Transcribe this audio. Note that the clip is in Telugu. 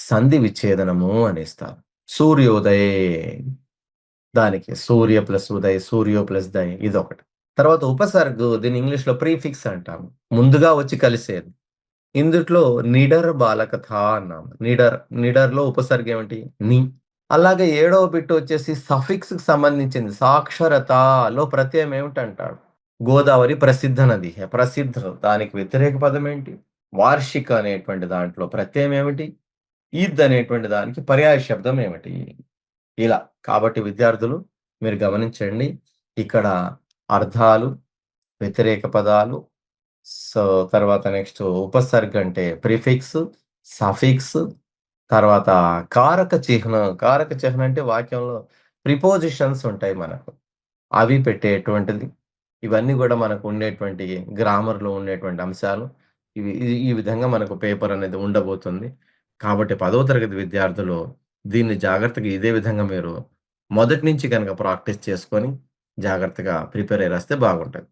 సంధి విచ్ఛేదనము అనేస్తారు. సూర్యోదయే దానికి సూర్య ప్లస్ ఉదయ్, సూర్యో ప్లస్ దయ్ ఇదొకటి. తర్వాత ఉపసర్గు దీన్ని ఇంగ్లీష్‌లో ప్రీఫిక్స్ అంటాము. ముందుగా వచ్చి కలిసేది. ఇందుట్లో నిడర్ బాలకథ అన్నాము. నిడర్‌లో ఉపసర్గ ఏమిటి? ని. అలాగే ఏడవ బిట్ వచ్చేసి సఫిక్స్‌కి సంబంధించింది. సాక్షరతలో ప్రత్యయం ఏమిటంటాడు? గోదావరి ప్రసిద్ధ నది. ప్రసిద్ధ దానికి వ్యతిరేక పదం ఏంటి? వార్షిక అనేటువంటి దాంట్లో ప్రత్యయం ఏమిటి? ఈద్ అనేటువంటి దానికి పర్యాయ శబ్దం ఏమిటి? ఇలా. కాబట్టి విద్యార్థులు మీరు గమనించండి. ఇక్కడ అర్థాలు, వ్యతిరేక పదాలు, సో తర్వాత నెక్స్ట్ ఉపసర్గ అంటే ప్రిఫిక్స్, సఫిక్స్, తర్వాత కారక చిహ్నం అంటే వాక్యంలో ప్రిపోజిషన్స్ ఉంటాయి మనకు. అవి పెట్టేటువంటిది. ఇవన్నీ గూడా మనకు ఉండేటువంటి గ్రామర్‌లో ఉండేటువంటి అంశాలు. ఈ విధంగా మనకు పేపర్ అనేది ఉండబోతుంది. కాబట్టి 10వ తరగతి విద్యార్థులు దీన్ని జాగ్రత్తగా ఇదే విధంగా మీరు మొదటి నుంచి గనక ప్రాక్టీస్ చేసుకొని జాగ్రత్తగా ప్రిపేర్ అయ్యి రాస్తే బాగుంటది.